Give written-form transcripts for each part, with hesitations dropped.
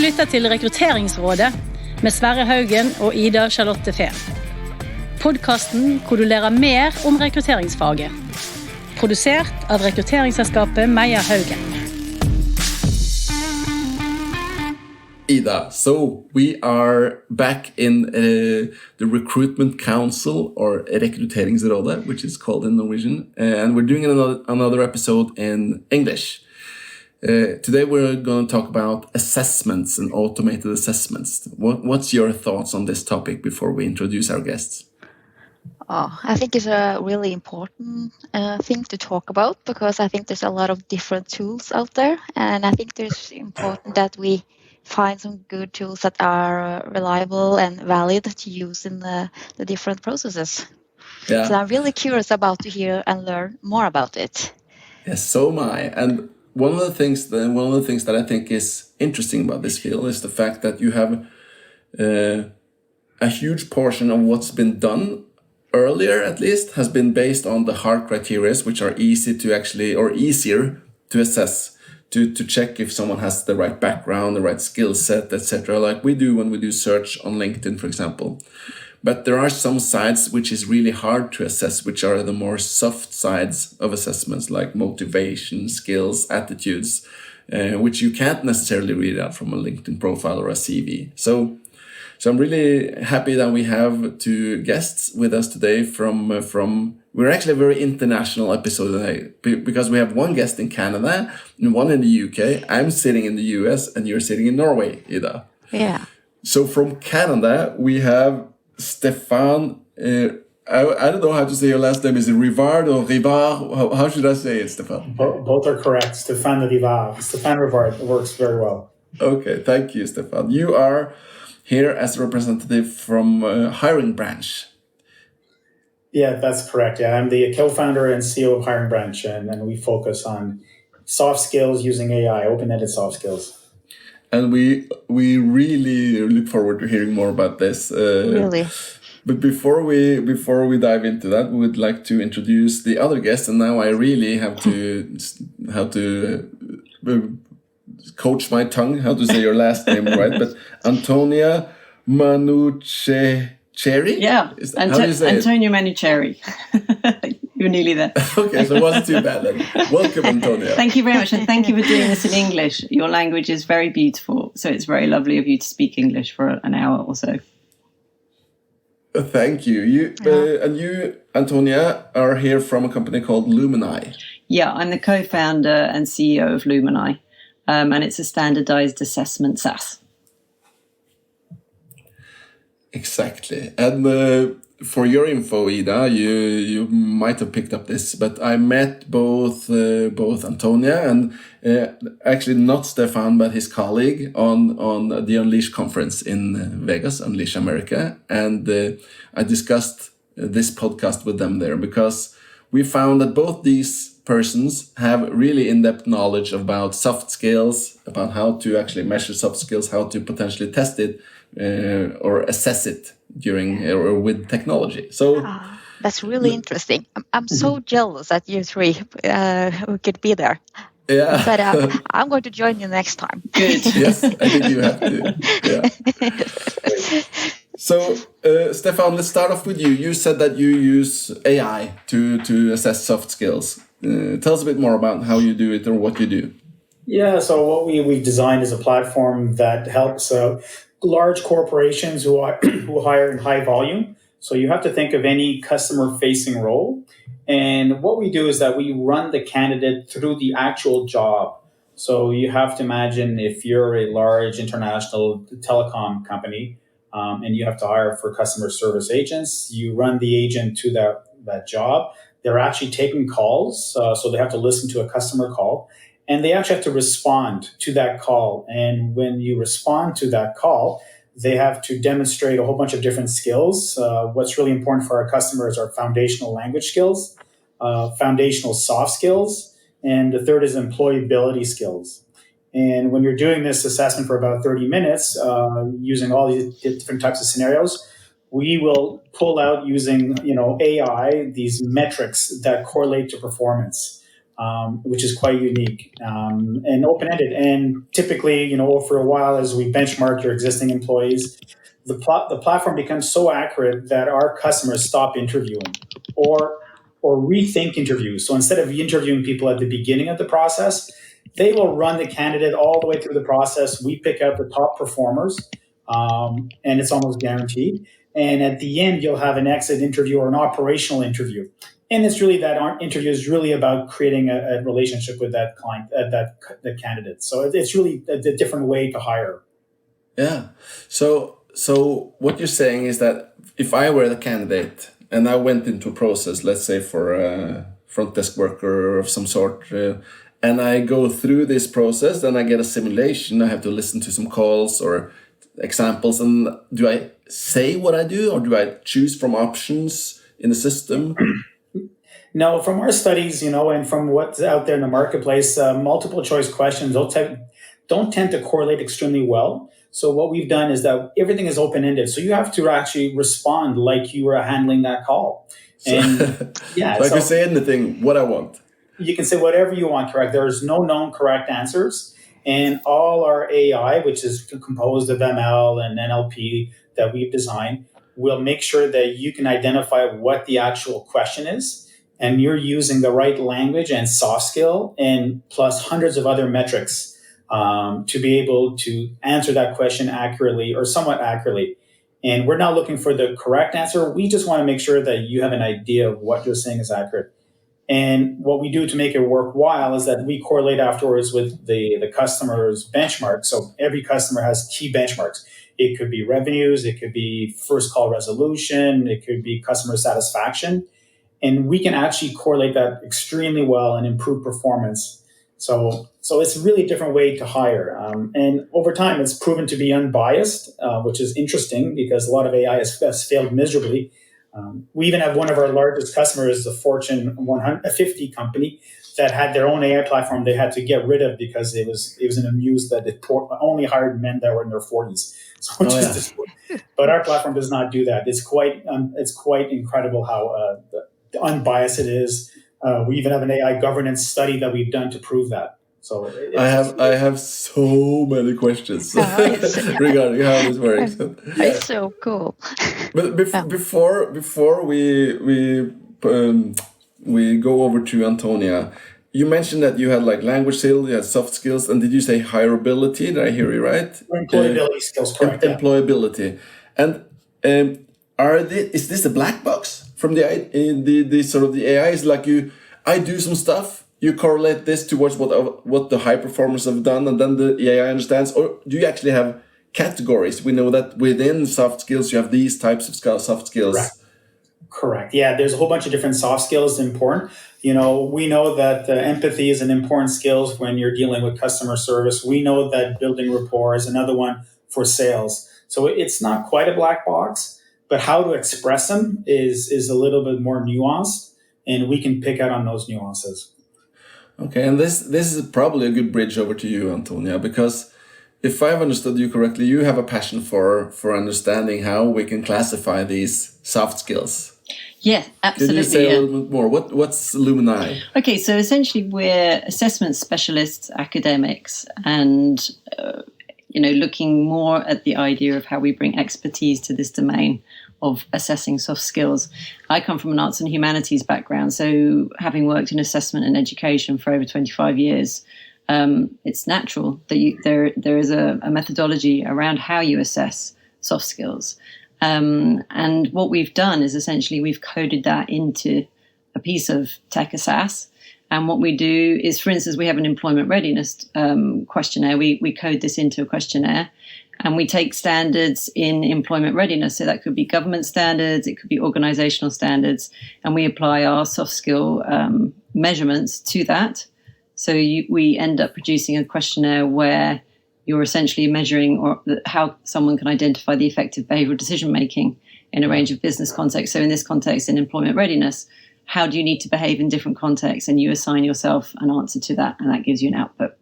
lytter til Rekrutteringsrådet med Sverre Haugen og Ida Charlotte Fehn. Podcasten hvor du lærer mer om rekrutteringsfaget. Produsert av rekrutteringsselskapet Meyer Haugen. Ida, so we are back in the Recruitment Council, or Rekrutteringsrådet, which is called in Norwegian, and we're doing another episode in English. Today we're going to talk about assessments and automated assessments. What's your thoughts on this topic before we introduce our guests? I think it's a really important thing to talk about, because I think there's a lot of different tools out there, and I think it's important that we find some good tools that are reliable and valid to use in the different processes. Yeah. So I'm really curious about to hear and learn more about it. Yes, so am I. And one of the things that I think is interesting about this field is the fact that you have a huge portion of what's been done earlier, at least, has been based on the hard criteria, which are easier to assess, to check if someone has the right background, the right skill set, etc., like we do when we do search on LinkedIn, for example. But there are some sides which is really hard to assess, which are the more soft sides of assessments, like motivation, skills, attitudes, which you can't necessarily read out from a LinkedIn profile or a CV. So I'm really happy that we have two guests with us today from we're actually a very international episode today, because we have one guest in Canada and one in the UK. I'm sitting in the US and you're sitting in Norway, Ida. Yeah. So from Canada, we have Stephane, I don't know how to say your last name. Is it Rivard or Rivard? How should I say it, Stephane? Both are correct. Stephane Rivard. Stephane Rivard works very well. Okay, thank you, Stephane. You are here as a representative from Hiringbranch. Yeah, that's correct. Yeah, I'm the co-founder and CEO of Hiringbranch, and we focus on soft skills using AI, open-ended soft skills. And we really look forward to hearing more about this. Really. But before we dive into that, we would like to introduce the other guest. And now I really have to coach my tongue how to say your last name right. But Antonia Manoochehri? Yeah, how do you say Antonia Manoochehri. You're nearly there. Okay, so it wasn't too bad then. Welcome, Antonia. Thank you very much, and thank you for doing this in English. Your language is very beautiful, so it's very lovely of you to speak English for an hour or so. Thank you. And you, Antonia, are here from a company called Lumenai. Yeah, I'm the co-founder and CEO of Lumenai, and it's a standardized assessment SaaS. Exactly. And for your info, Ida, you might have picked up this, but I met both Antonia and actually not Stephane, but his colleague on the Unleash conference in Vegas, Unleash America. And I discussed this podcast with them there, because we found that both these persons have really in-depth knowledge about soft skills, about how to actually measure soft skills, how to potentially test it or assess it during or with technology. So that's really interesting. I'm so jealous that you three who could be there. Yeah. But I'm going to join you next time. Good. Yes, I think you have to. Yeah. So, Stephane, let's start off with you. You said that you use AI to assess soft skills. Tell us a bit more about how you do it or what you do. Yeah, so what we've designed is a platform that helps large corporations who hire in high volume. So you have to think of any customer-facing role. And what we do is that we run the candidate through the actual job. So you have to imagine if you're a large international telecom company and you have to hire for customer service agents, you run the agent to that job. They're actually taking calls, so they have to listen to a customer call. And they actually have to respond to that call. And when you respond to that call, they have to demonstrate a whole bunch of different skills. What's really important for our customers are foundational language skills, foundational soft skills, and the third is employability skills. And when you're doing this assessment for about 30 minutes, using all these different types of scenarios, we will pull out using AI these metrics that correlate to performance. which is quite unique and open-ended. And typically, for a while, as we benchmark your existing employees, the platform becomes so accurate that our customers stop interviewing or rethink interviews. So instead of interviewing people at the beginning of the process, they will run the candidate all the way through the process. We pick out the top performers, and it's almost guaranteed. And at the end, you'll have an exit interview or an operational interview. And it's really that our interview is really about creating a relationship with that client, the candidate. So it's really a different way to hire. Yeah. So what you're saying is that if I were the candidate and I went into a process, let's say for a front desk worker of some sort, and I go through this process, then I get a simulation. I have to listen to some calls or examples. And do I say what I do, or do I choose from options in the system? No, from our studies, and from what's out there in the marketplace, multiple choice questions don't tend to correlate extremely well. So what we've done is that everything is open-ended. So you have to actually respond like you were handling that call. And yeah, so I can say anything, what I want. You can say whatever you want, correct? There is no known correct answers. And all our AI, which is composed of ML and NLP that we've designed, will make sure that you can identify what the actual question is. And you're using the right language and soft skill and plus hundreds of other metrics to be able to answer that question accurately or somewhat accurately. And we're not looking for the correct answer. We just want to make sure that you have an idea of what you're saying is accurate. And what we do to make it worthwhile is that we correlate afterwards with the customer's benchmark. So every customer has key benchmarks. It could be revenues, it could be first call resolution, it could be customer satisfaction. And we can actually correlate that extremely well and improve performance. So it's a really different way to hire. And over time, it's proven to be unbiased, which is interesting because a lot of AI has failed miserably. We even have one of our largest customers, the Fortune 150 company, that had their own AI platform they had to get rid of because it was an amuse that it only hired men that were in their 40s. So but our platform does not do that. It's quite incredible how unbiased it is. We even have an AI governance study that we've done to prove that. So I have so many questions regarding how this works. It's so cool. But before we go over to Antonia, you mentioned that you had like language skills, you had soft skills, and did you say hireability? Did I hear you right? Employability skills, correct? Employability, and is this a black box from the sort of the AI? Is like I do some stuff. You correlate this towards what the high performers have done, and then the AI understands? Or do you actually have categories? We know that within soft skills, you have these types of soft skills. Correct. Yeah, there's a whole bunch of different soft skills important. We know that empathy is an important skill when you're dealing with customer service. We know that building rapport is another one for sales. So it's not quite a black box, but how to express them is a little bit more nuanced, and we can pick out on those nuances. Okay, and this is probably a good bridge over to you, Antonia, because if I've understood you correctly, you have a passion for understanding how we can classify these soft skills. Yeah, absolutely. Can you say a little bit more? What's Lumenai? Okay, so essentially we're assessment specialists, academics, and looking more at the idea of how we bring expertise to this domain of assessing soft skills. I come from an arts and humanities background, so having worked in assessment and education for over 25 years, it's natural that there is a methodology around how you assess soft skills. And what we've done is essentially we've coded that into a piece of tech SAS. And what we do is, for instance, we have an employment readiness questionnaire. We code this into a questionnaire, and we take standards in employment readiness. So that could be government standards, it could be organizational standards, and we apply our soft skill measurements to that. So we end up producing a questionnaire where you're essentially measuring how someone can identify the effective behavioral decision making in a range of business contexts. So in this context, in employment readiness, how do you need to behave in different contexts? And you assign yourself an answer to that, and that gives you an output.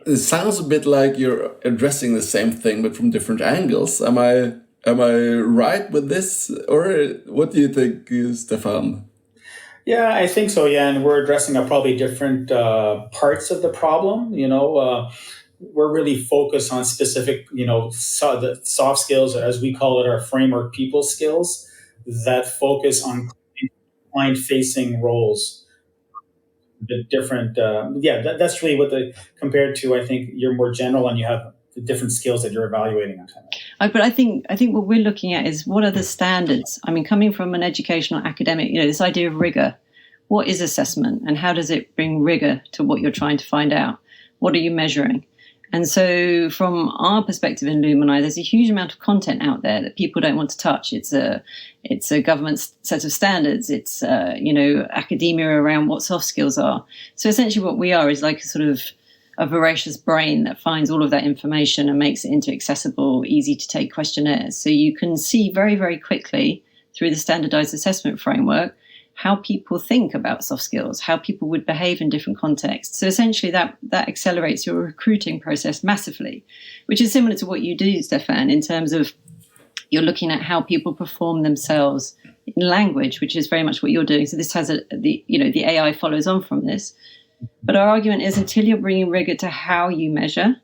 It sounds a bit like you're addressing the same thing, but from different angles. Am I right with this, or what do you think, Stephane? Yeah, I think so. Yeah, and we're addressing probably different parts of the problem. We're really focused on specific, the soft skills, as we call it, our framework people skills that focus on client-facing roles. The different, that's really what compared to, I think you're more general and you have the different skills that you're evaluating on time. But I think what we're looking at is what are the standards? I mean, coming from an educational academic, this idea of rigor. What is assessment and how does it bring rigor to what you're trying to find out? What are you measuring? And so from our perspective in Lumenai, there's a huge amount of content out there that people don't want to touch. It's a government set of standards. It's, academia around what soft skills are. So essentially what we are is like a sort of a voracious brain that finds all of that information and makes it into accessible, easy to take questionnaires. So you can see very, very quickly through the standardized assessment framework how people think about soft skills, how people would behave in different contexts. So essentially that accelerates your recruiting process massively, which is similar to what you do, Stephane, in terms of you're looking at how people perform themselves in language, which is very much what you're doing. So this has the AI follows on from this. But our argument is until you're bringing rigor to how you measure,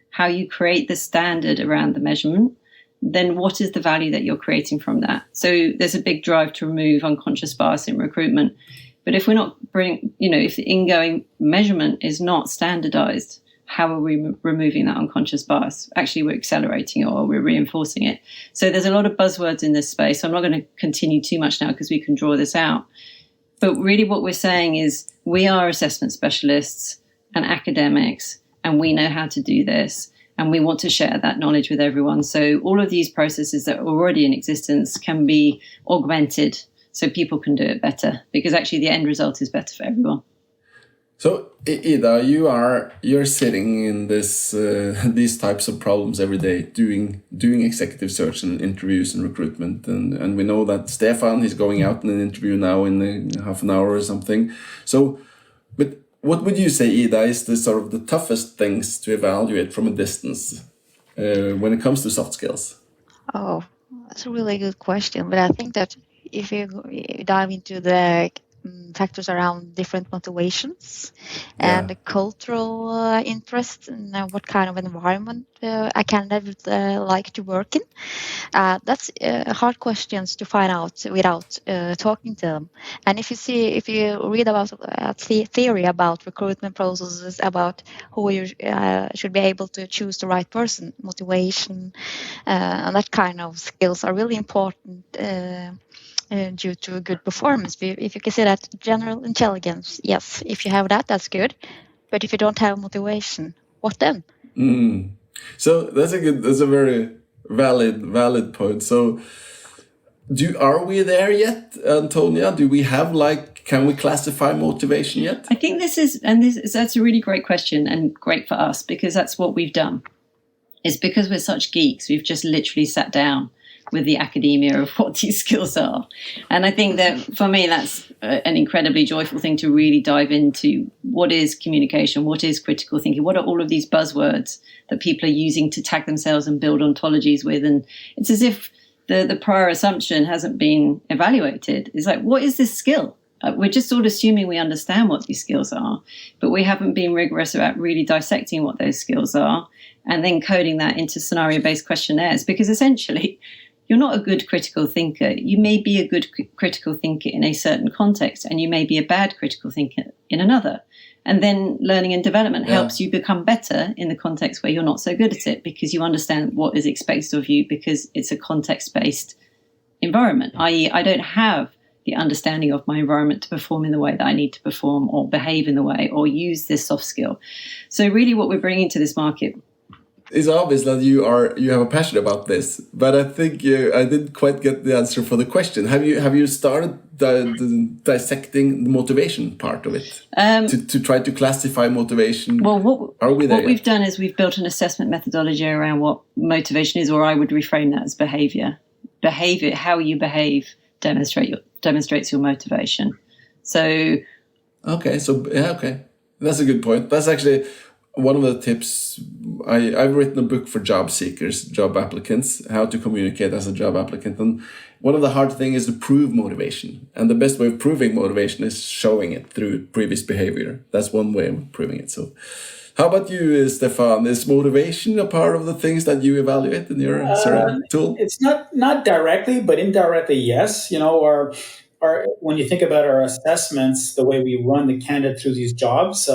how you create the standard around the measurement, then what is the value that you're creating from that? So there's a big drive to remove unconscious bias in recruitment. But if we're not if the ingoing measurement is not standardized, how are we removing that unconscious bias? Actually, we're accelerating it or we're reinforcing it. So there's a lot of buzzwords in this space. So I'm not going to continue too much now because we can draw this out. But really what we're saying is we are assessment specialists and academics, and we know how to do this. And we want to share that knowledge with everyone. So all of these processes that are already in existence can be augmented so people can do it better, because actually the end result is better for everyone. So Ida, you're sitting in this these types of problems every day, doing executive search and interviews and recruitment, and we know that Stephane is going out in an interview now in half an hour or something. So, but what would you say, Ida, is the sort of the toughest things to evaluate from a distance when it comes to soft skills? Oh, that's a really good question. But I think that if you dive into the factors around different motivations and the cultural interest and what kind of environment a candidate would like to work in. That's hard questions to find out without talking to them. And if you read about theory about recruitment processes, about who you should be able to choose the right person, motivation, and that kind of skills are really important due to a good performance. If you can say that general intelligence, yes, if you have that, that's good. But if you don't have motivation, what then? So that's a very valid point. So are we there yet, Antonia? Do we have can we classify motivation yet? I think that's a really great question and great for us because that's what we've done. It's because we're such geeks, we've just literally sat down with the academia of what these skills are. And I think that for me, that's an incredibly joyful thing to really dive into. What is communication? What is critical thinking? What are all of these buzzwords that people are using to tag themselves and build ontologies with? And it's as if the prior assumption hasn't been evaluated. It's like, what is this skill? We're just sort of assuming we understand what these skills are, but we haven't been rigorous about really dissecting what those skills are and then coding that into scenario-based questionnaires, because essentially you're not a good critical thinker. You may be a good critical thinker in a certain context, and you may be a bad critical thinker in another. And then learning and development helps you become better in the context where you're not so good at it, because you understand what is expected of you because it's a context-based environment, i.e. I don't have the understanding of my environment to perform in the way that I need to perform or behave in the way or use this soft skill. So really what we're bringing to this market, it's obvious that you have a passion about this, but I think I didn't quite get the answer for the question. Have you started dissecting the motivation part of it to try to classify motivation? Well, what we've done is we've built an assessment methodology around what motivation is, or I would reframe that as behavior. Behavior, how you behave, demonstrates your motivation. So, okay, that's a good point. That's actually one of the tips, I've written a book for job seekers, job applicants, how to communicate as a job applicant. And one of the hard things is to prove motivation. And the best way of proving motivation is showing it through previous behavior. That's one way of proving it. So how about you, Stephane? Is motivation a part of the things that you evaluate in your tool? It's not directly, but indirectly, yes. Our when you think about our assessments, the way we run the candidate through these jobs,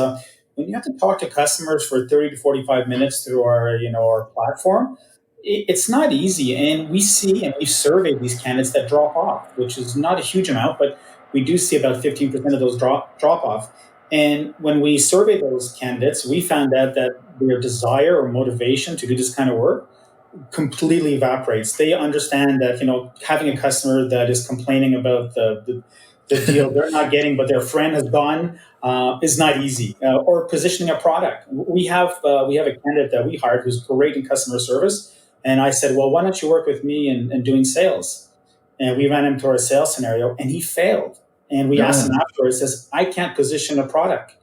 when you have to talk to customers for 30 to 45 minutes through our platform, it's not easy. And we see, and we've surveyed these candidates that drop off, which is not a huge amount, but we do see about 15% of those drop off. And when we survey those candidates, we found out that their desire or motivation to do this kind of work completely evaporates. They understand that, having a customer that is complaining about the deal they're not getting, but their friend has gone, is not easy. Or positioning a product. We have a candidate that we hired who's great in customer service. And I said, well, why don't you work with me in doing sales? And we ran him through our sales scenario, and he failed. And we asked him afterwards, says, I can't position a product.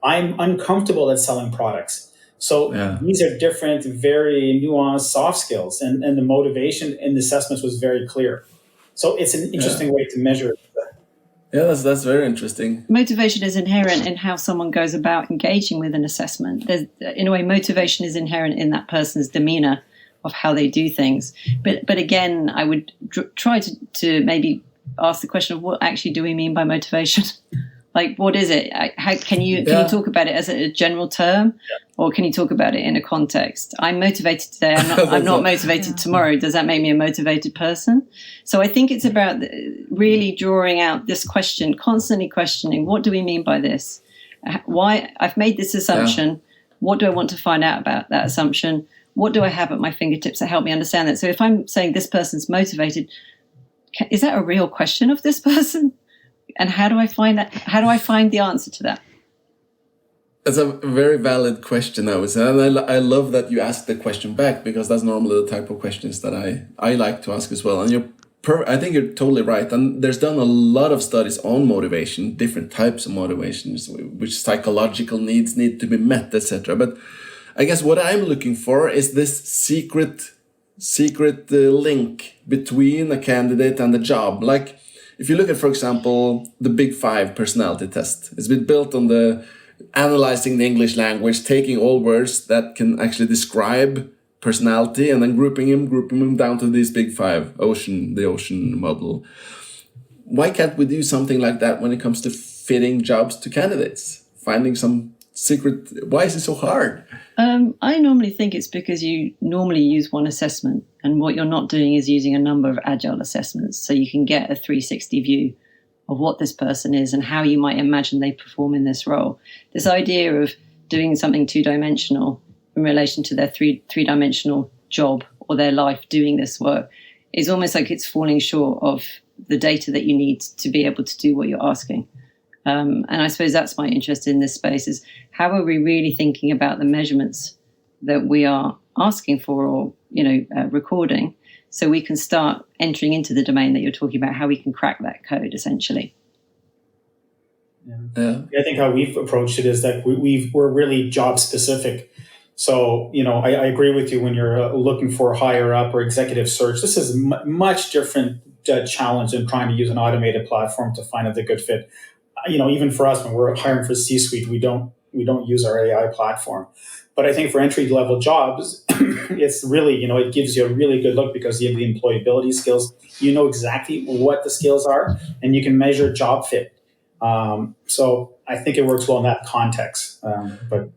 I'm uncomfortable at selling products. So these are different, very nuanced soft skills. And the motivation in the assessments was very clear. So it's an interesting way to measure it. Yeah, that's very interesting. Motivation is inherent in how someone goes about engaging with an assessment. In a way, motivation is inherent in that person's demeanor of how they do things. But again, I would try to maybe ask the question of what actually do we mean by motivation? Like, what is it? How can you talk about it as a general term, or can you talk about it in a context? I'm motivated today. I'm not motivated tomorrow. Does that make me a motivated person? So I think it's about really drawing out this question, constantly questioning, what do we mean by this? Why I've made this assumption. What do I want to find out about that assumption? What do I have at my fingertips that help me understand that? So if I'm saying this person's motivated, is that a real question of this person? And how do I find that? How do I find the answer to that? That's a very valid question, I would say. And I love that you asked the question back, because that's normally the type of questions that I like to ask as well. And I think you're totally right. And there's done a lot of studies on motivation, different types of motivations, which psychological needs need to be met, etc. But I guess what I'm looking for is this secret link between a candidate and the job. Like, if you look at, for example, the Big 5 personality test, it's been built on the analyzing the English language, taking all words that can actually describe personality and then grouping them down to these Big 5, the ocean model. Why can't we do something like that when it comes to fitting jobs to candidates? Finding some secret, why is it so hard? I normally think it's because you normally use one assessment, and what you're not doing is using a number of agile assessments, so you can get a 360 view of what this person is and how you might imagine they perform in this role. This idea of doing something two-dimensional in relation to their three-dimensional job or their life doing this work is almost like it's falling short of the data that you need to be able to do what you're asking. And I suppose that's my interest in this space, is how are we really thinking about the measurements that we are asking for or, recording, so we can start entering into the domain that you're talking about, how we can crack that code, essentially. Yeah. I think how we've approached it is that we're really job specific. So, I agree with you when you're looking for higher up or executive search. This is much different challenge than trying to use an automated platform to find the good fit. Even for us, when we're hiring for C-suite, we don't use our AI platform. But I think for entry-level jobs, it's really, it gives you a really good look because you have the employability skills. You know exactly what the skills are, and you can measure job fit. So I think it works well in that context. But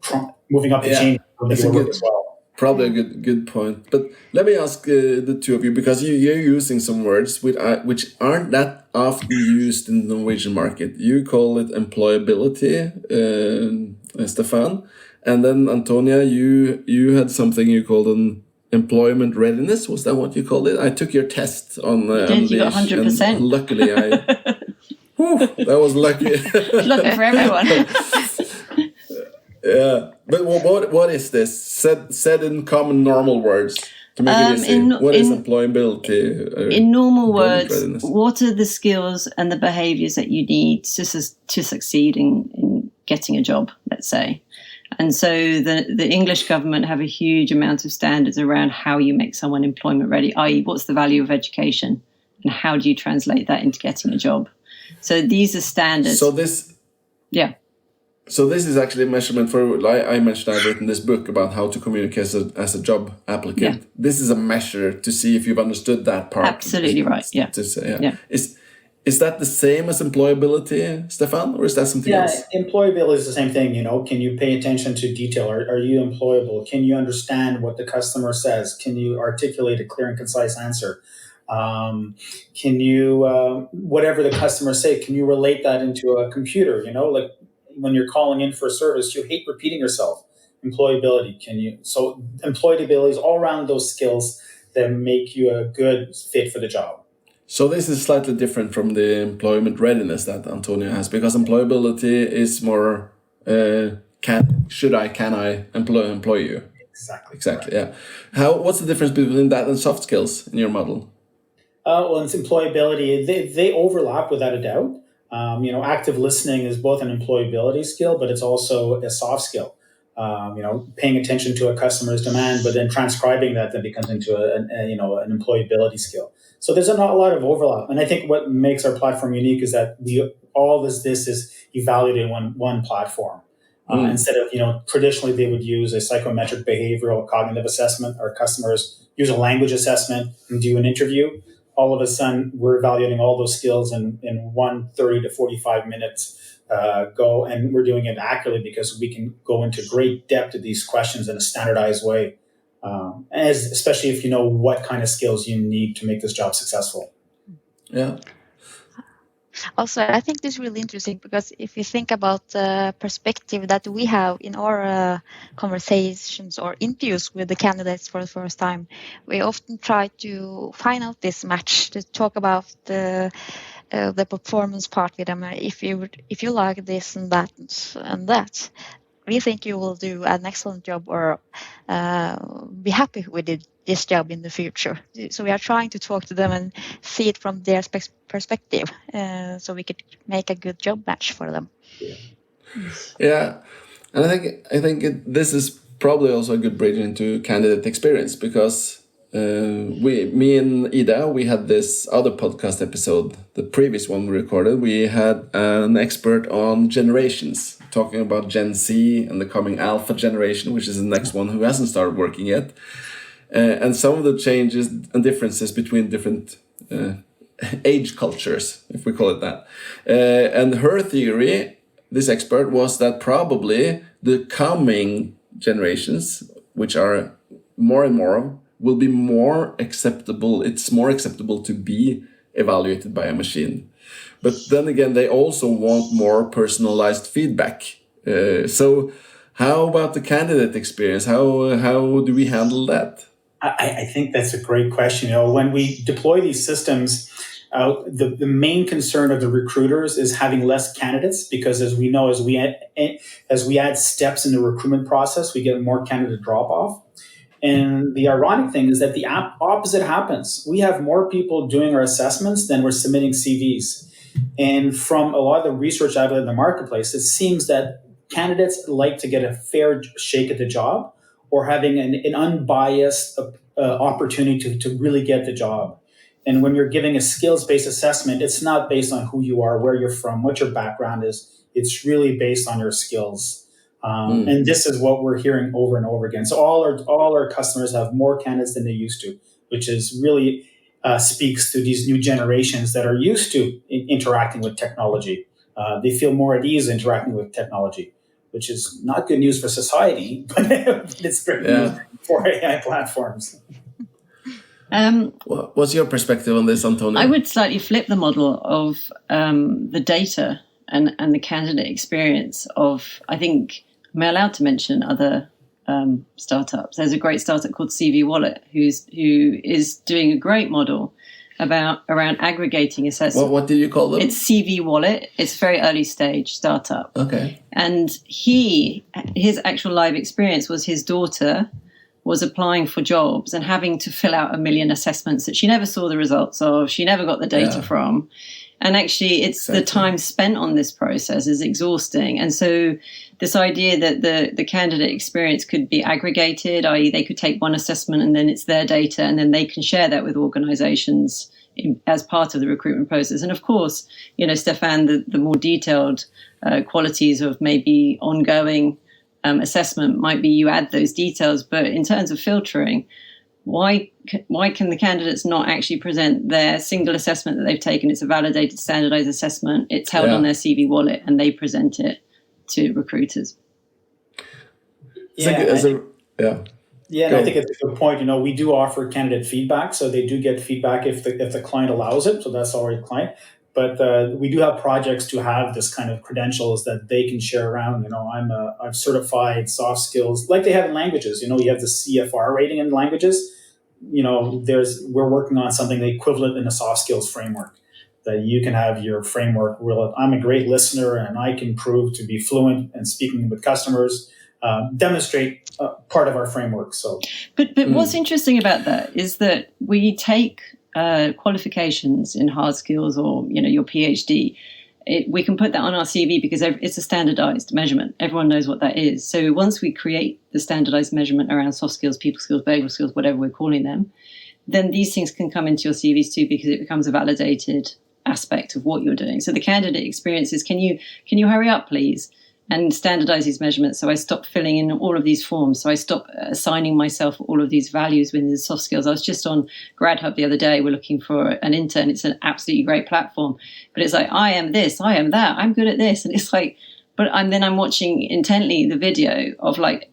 moving up the chain, it will work as well. Probably a good point. But let me ask the two of you, because you're using some words which aren't that often used in the Norwegian market. You call it employability, Stephane. And then, Antonia, you had something you called an employment readiness. Was that what you called it? I took your test on you got 100%. Luckily, that was lucky. Lucky for everyone. Yeah, but what is this? Said in common normal words to make it easy. What is employability? In normal words, readiness? What are the skills and the behaviours that you need to succeed in getting a job, let's say? And so the English government have a huge amount of standards around how you make someone employment ready, i.e. what's the value of education and how do you translate that into getting a job? So these are standards. So this is actually a measurement for, like I mentioned, I've written this book about how to communicate as a job applicant. Yeah. This is a measure to see if you've understood that part. Absolutely right, yeah. Is that the same as employability, Stephane, or is that something else? Yeah, employability is the same thing. Can you pay attention to detail? Are you employable? Can you understand what the customer says? Can you articulate a clear and concise answer? Can you, whatever the customer say, can you relate that into a computer? Like when you're calling in for a service, you hate repeating yourself. Employability, so employability is all around those skills that make you a good fit for the job. So this is slightly different from the employment readiness that Antonia has, because employability is more, can I employ you? Exactly. Yeah. What's the difference between that and soft skills in your model? Well, it's employability. They overlap without a doubt. Active listening is both an employability skill, but it's also a soft skill. Paying attention to a customer's demand, but then transcribing that then becomes into an employability skill. So there's not a lot of overlap. And I think what makes our platform unique is that all this is evaluated in one platform. Instead of, traditionally they would use a psychometric behavioral cognitive assessment. Our customers use a language assessment and do an interview. All of a sudden, we're evaluating all those skills in 30 to 45 minutes go, and we're doing it accurately because we can go into great depth of these questions in a standardized way, especially if you know what kind of skills you need to make this job successful. Yeah. Also, I think this is really interesting because if you think about the perspective that we have in our conversations or interviews with the candidates for the first time, we often try to find out this match, to talk about the performance part with them. If you like this and that, we think you will do an excellent job or be happy with this job in the future. So we are trying to talk to them and see it from their perspective, so we could make a good job match for them. Yeah, and I think this is probably also a good bridge into candidate experience, because me and Ida, we had this other podcast episode, the previous one we recorded. We had an expert on generations, talking about Gen Z and the coming Alpha generation, which is the next one who hasn't started working yet. And some of the changes and differences between different age cultures, if we call it that. And her theory, this expert, was that probably the coming generations, which are more and more, will be more acceptable. It's more acceptable to be evaluated by a machine. But then again, they also want more personalized feedback. So how about the candidate experience? How do we handle that? I think that's a great question. When we deploy these systems, the main concern of the recruiters is having less candidates, because as we know, as we add steps in the recruitment process, we get more candidate drop off. And the ironic thing is that the opposite happens. We have more people doing our assessments than we're submitting CVs. And from a lot of the research I've done in the marketplace, it seems that candidates like to get a fair shake at the job, or having an unbiased opportunity to really get the job. And when you're giving a skills-based assessment, it's not based on who you are, where you're from, what your background is. It's really based on your skills. And this is what we're hearing over and over again. So all our customers have more candidates than they used to, which is really speaks to these new generations that are used to interacting with technology. They feel more at ease interacting with technology, which is not good news for society, but it's great news for AI platforms. What's your perspective on this, Antonia? I would slightly flip the model of the data and the candidate experience of, I think, am I allowed to mention other startups? There's a great startup called CV Wallet who is doing a great model around aggregating assessment. What did you call them? It's CV Wallet. It's a very early stage startup. Okay. And his actual live experience was his daughter was applying for jobs and having to fill out 1 million assessments that she never saw the results of, she never got the data from. And actually, it's the time spent on this process is exhausting. And so this idea that the candidate experience could be aggregated, i.e. they could take one assessment and then it's their data, and then they can share that with organizations as part of the recruitment process. And of course, Stephane, the more detailed qualities of maybe ongoing assessment might be you add those details. But in terms of filtering, why can the candidates not actually present their single assessment that they've taken? It's a validated, standardized assessment. It's held on their CV wallet, and they present it to recruiters. And I think it's a good point. We do offer candidate feedback, so they do get feedback if the client allows it. So that's already client. But we do have projects to have this kind of credentials that they can share around. I'm certified soft skills, like they have in languages. You have the CFR rating in languages. We're working on something the equivalent in a soft skills framework, that you can have your framework. I'm a great listener, and I can prove to be fluent in speaking with customers. Demonstrate part of our framework. But what's interesting about that is that we take qualifications in hard skills or your PhD, we can put that on our CV because it's a standardized measurement. Everyone knows what that is. So once we create the standardized measurement around soft skills, people skills, behavioral skills, whatever we're calling them, then these things can come into your CVs too, because it becomes a validated aspect of what you're doing. So the candidate experiences, can you hurry up, please? And standardize these measurements. So I stopped filling in all of these forms. So I stopped assigning myself all of these values within the soft skills. I was just on GradHub the other day. We're looking for an intern. It's an absolutely great platform. But it's like, I am this, I am that, I'm good at this. And it's like, I'm watching intently the video of like,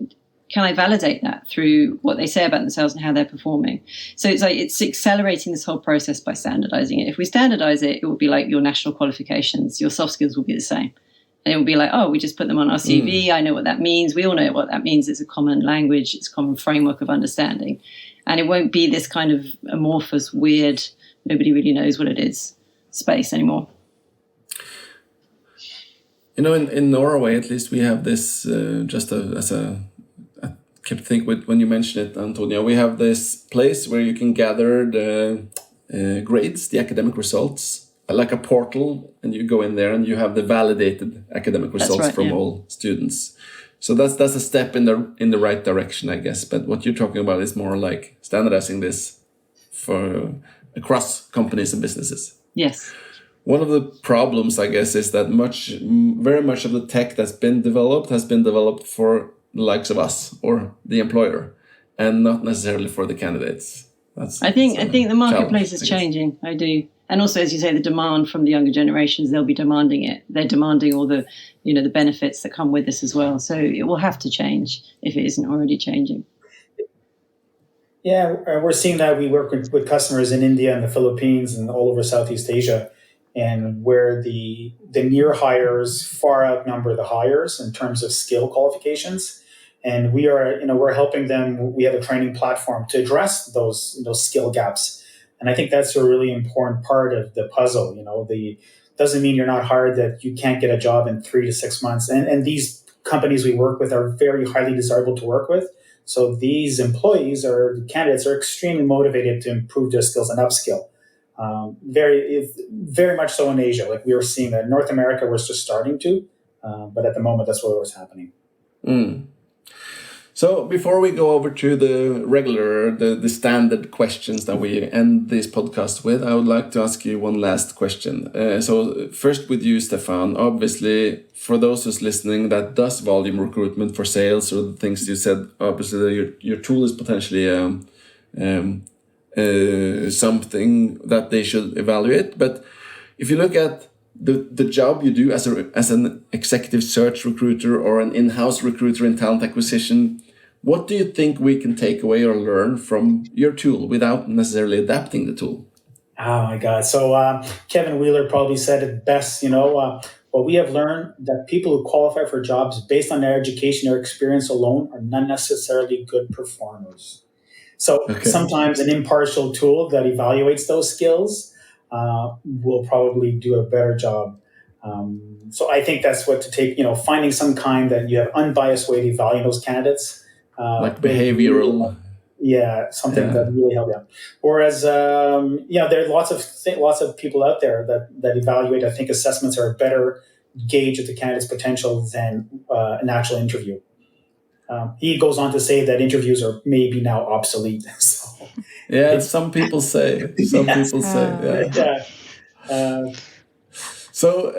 can I validate that through what they say about themselves and how they're performing? So it's accelerating this whole process by standardizing it. If we standardize it, it will be like your national qualifications. Your soft skills will be the same. And it will be like, oh, we just put them on our CV. I know what that means. We all know what that means. It's a common language. It's a common framework of understanding. And it won't be this kind of amorphous, weird, nobody really knows what it is space anymore. In Norway, at least, we have this, I kept thinking when you mentioned it, Antonia, we have this place where you can gather the grades, the academic results, like a portal, and you go in there and you have the validated academic results from all students. So that's a step in the right direction, I guess. But what you're talking about is more like standardizing this for across companies and businesses. Yes. One of the problems, I guess, is that very much of the tech that's been developed has been developed for the likes of us or the employer, and not necessarily for the candidates. I think the marketplace is changing. I do. And also, as you say, the demand from the younger generations, they'll be demanding it. They're demanding all the, the benefits that come with this as well. So it will have to change if it isn't already changing. Yeah, we're seeing that. We work with customers in India and the Philippines and all over Southeast Asia, and where the near hires far outnumber the hires in terms of skill qualifications. And we're helping them. We have a training platform to address those skill gaps. And I think that's a really important part of the puzzle. Doesn't mean you're not hired, that you can't get a job in 3 to 6 months. And these companies we work with are very highly desirable to work with. So these employees or the candidates are extremely motivated to improve their skills and upskill. Very much so in Asia. Like we were seeing that in North America, we're just starting to, but at the moment, that's what was happening. So before we go over to the standard questions that we end this podcast with, I would like to ask you one last question. So first with you, Stephane, obviously for those who's listening that does volume recruitment for sales or the things you said, obviously your tool is potentially something that they should evaluate. But if you look at the job you do as an executive search recruiter or an in-house recruiter in talent acquisition, what do you think we can take away or learn from your tool without necessarily adapting the tool? Oh my God. So Kevin Wheeler probably said it best, what we have learned that people who qualify for jobs based on their education or experience alone are not necessarily good performers. So sometimes an impartial tool that evaluates those skills will probably do a better job. So I think that's what to take, finding some kind that you have unbiased way to evaluate those candidates. Like behavioral something that really helped you. Whereas, there are lots of people out there that evaluate. I think assessments are a better gauge of the candidate's potential than an actual interview. He goes on to say that interviews are maybe now obsolete. So, some people say. So,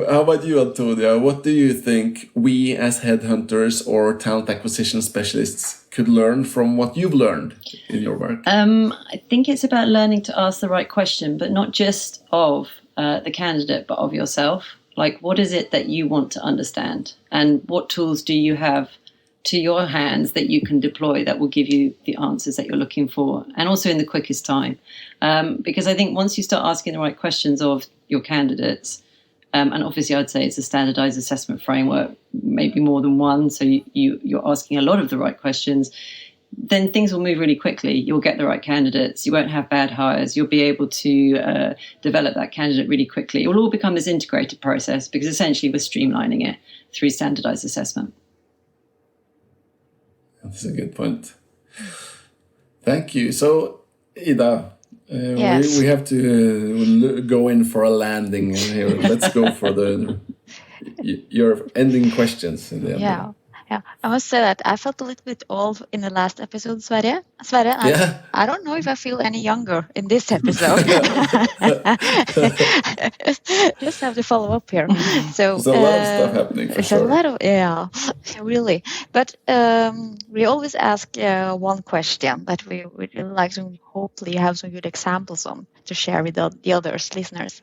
how about you, Antonia? What do you think we as headhunters or talent acquisition specialists could learn from what you've learned in your work? I think it's about learning to ask the right question, but not just of the candidate, but of yourself. Like, what is it that you want to understand? And what tools do you have to your hands that you can deploy that will give you the answers that you're looking for, and also in the quickest time? Because I think once you start asking the right questions of your candidates, and obviously I'd say it's a standardized assessment framework, maybe more than one, so you're asking a lot of the right questions, then things will move really quickly. You'll get the right candidates. You won't have bad hires. You'll be able to develop that candidate really quickly. It will all become this integrated process because essentially we're streamlining it through standardized assessment. That's a good point. Thank you. So, Ida, we have to go in for a landing here. Let's go for your ending questions in the end. Yeah. I must say that I felt a little bit old in the last episode, Sverre. I don't know if I feel any younger in this episode. Just have to follow up here. So there's a lot of stuff happening for sure. A lot of, really. But we always ask one question that we would like to hopefully have some good examples on to share with the others, listeners.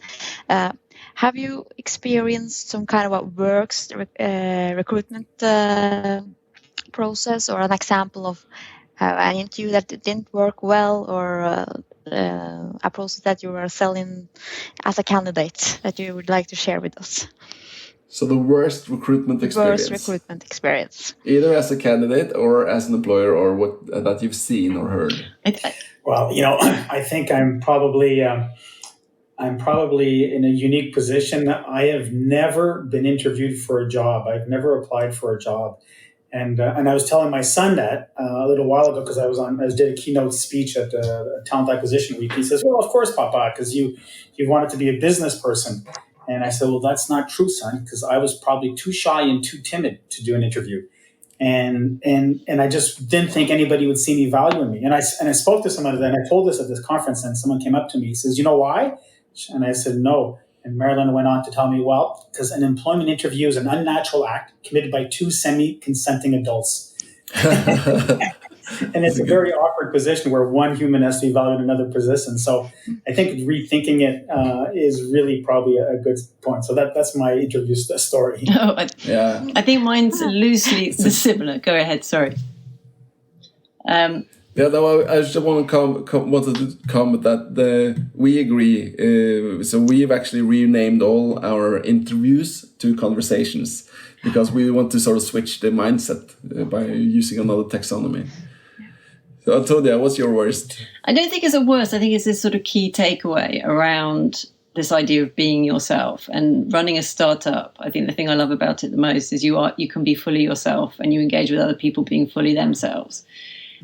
Have you experienced some kind of what works recruitment process, or an example of an interview that didn't work well, or a process that you were selling as a candidate that you would like to share with us? So the worst recruitment experience. Either as a candidate or as an employer, or what that you've seen or heard. Well, I think I'm probably in a unique position. I have never been interviewed for a job. I've never applied for a job. And I was telling my son that a little while ago, because I did a keynote speech at the Talent Acquisition Week. He says, "Well, of course, Papa, because you wanted to be a business person." And I said, "Well, that's not true, son, because I was probably too shy and too timid to do an interview. And I just didn't think anybody would see any value in me." And I spoke to someone, and I told this at this conference, and someone came up to me. He says, "You know why?" And I said, "No." And Marilyn went on to tell me, "Well, because an employment interview is an unnatural act committed by two semi-consenting adults." And it's a very awkward position where one human has to evaluate another position. So I think rethinking it is really probably a good point. So that's my interview story. I think mine's loosely similar. Go ahead, sorry. I just wanted to comment that we agree. So we've actually renamed all our interviews to conversations, because we want to sort of switch the mindset by using another taxonomy. So Antonia, what's your worst? I don't think it's a worst. I think it's this sort of key takeaway around this idea of being yourself and running a startup. I think the thing I love about it the most is you can be fully yourself, and you engage with other people being fully themselves.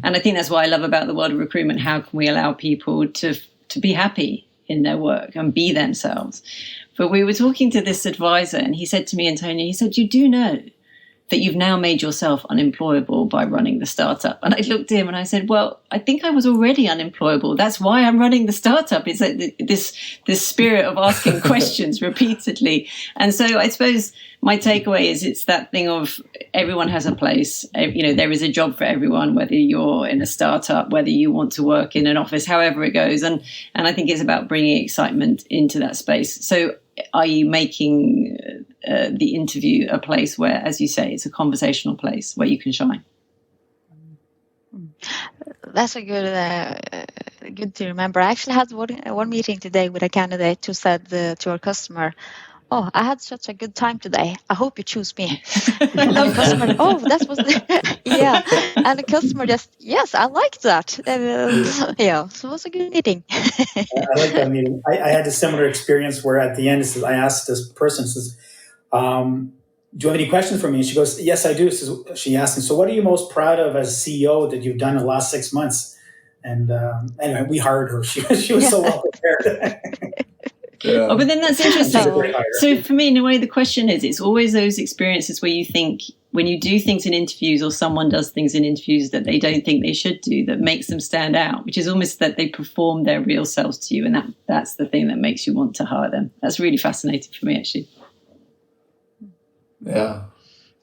And I think that's what I love about the world of recruitment. How can we allow people to be happy in their work and be themselves? But we were talking to this advisor, and he said to me, Antonia, he said, "You do know that you've now made yourself unemployable by running the startup." And I looked at him and I said, "Well, I think I was already unemployable. That's why I'm running the startup." It's like this spirit of asking questions repeatedly. And so I suppose my takeaway is it's that thing of everyone has a place. There is a job for everyone, whether you're in a startup, whether you want to work in an office, however it goes. And I think it's about bringing excitement into that space. So are you making the interview a place where, as you say, it's a conversational place where you can shine? That's a good to remember. I actually had one meeting today with a candidate who said to our customer, "Oh, I had such a good time today. I hope you choose me." And the customer, that was yeah. And the customer just, "Yes, I like that." So it was a good meeting. I like that meeting. I had a similar experience where at the end, I asked this person, do you have any questions for me? And she goes, yes, I do. So she asked me, so what are you most proud of as CEO that you've done in the last 6 months? And anyway, we hired her. She was so well prepared. Yeah. Oh, but then that's interesting. So for me, in a way, the question is, it's always those experiences where you think, when you do things in interviews or someone does things in interviews that they don't think they should do, that makes them stand out, which is almost that they perform their real selves to you. And that's the thing that makes you want to hire them. That's really fascinating for me, actually. Yeah.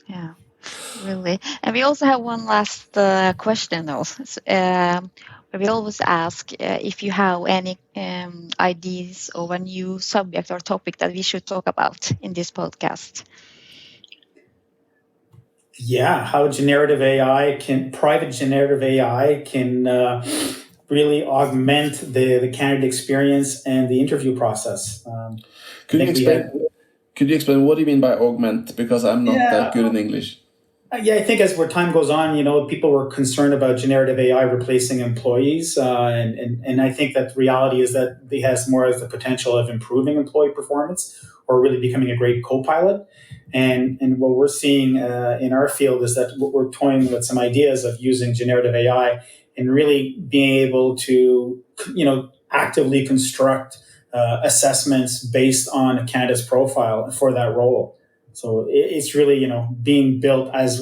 Yeah, really. And we also have one last question, though. We always ask if you have any ideas of a new subject or topic that we should talk about in this podcast. Yeah, how private generative AI can really augment the candidate experience and the interview process. Could you explain what do you mean by augment? Because I'm not that good in English. Yeah, I think as time goes on, people were concerned about generative AI replacing employees. And I think that reality is that it has more as the potential of improving employee performance or really becoming a great co-pilot. And what we're seeing in our field is that we're toying with some ideas of using generative AI and really being able to, actively construct assessments based on a candidate's profile for that role. So it's really, being built as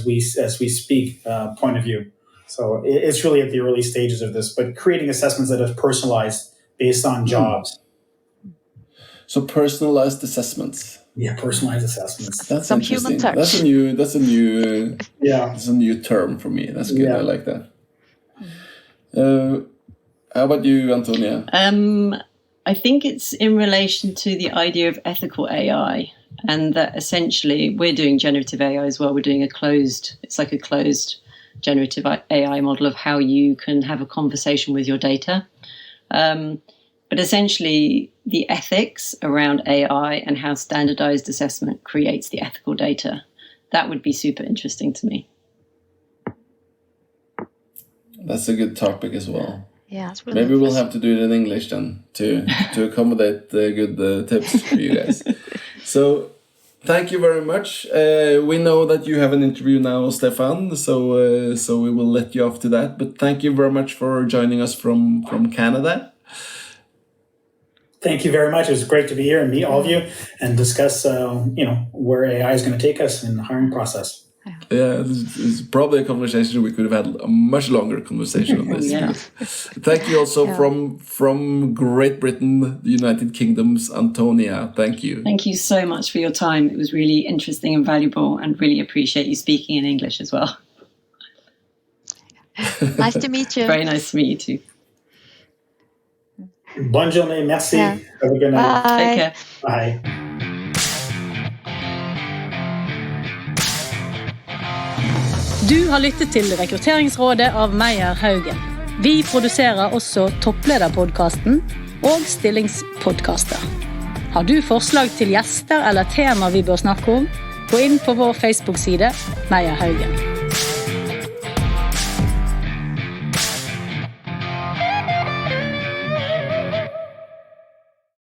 we speak point of view. So it's really at the early stages of this, but creating assessments that are personalized based on jobs. So personalized assessments. Yeah, personalized assessments. That's some interesting. Human touch. That's a new term for me. That's good. Yeah. I like that. How about you, Antonia? I think it's in relation to the idea of ethical AI, and that essentially we're doing generative AI as well. We're doing it's like a closed generative AI model of how you can have a conversation with your data. But essentially the ethics around AI and how standardized assessment creates the ethical data, that would be super interesting to me. That's a good topic as well. Yeah, it's really Maybe we'll have to do it in English then to accommodate the good tips for you guys. So thank you very much. We know that you have an interview now, Stephane, so we will let you off to that. But thank you very much for joining us from Canada. Thank you very much. It was great to be here and meet all of you and discuss, where AI is going to take us in the hiring process. Yeah, it's probably a conversation we could have had a much longer conversation on this. Yeah. Thank you also from Great Britain, the United Kingdom's Antonia. Thank you. Thank you so much for your time. It was really interesting and valuable, and really appreciate you speaking in English as well. Nice to meet you. Very nice to meet you too. Bonne journée, merci. Yeah. Have a good night. Bye. Take care. Bye. Du har lyttet til Rekrutteringsrådet av Meyer Haugen. Vi produserer også Topplederpodcasten og Stillingspodcaster. Har du forslag til gjester eller tema vi bør snakke om? Gå inn på vår Facebook-side Meyer Haugen.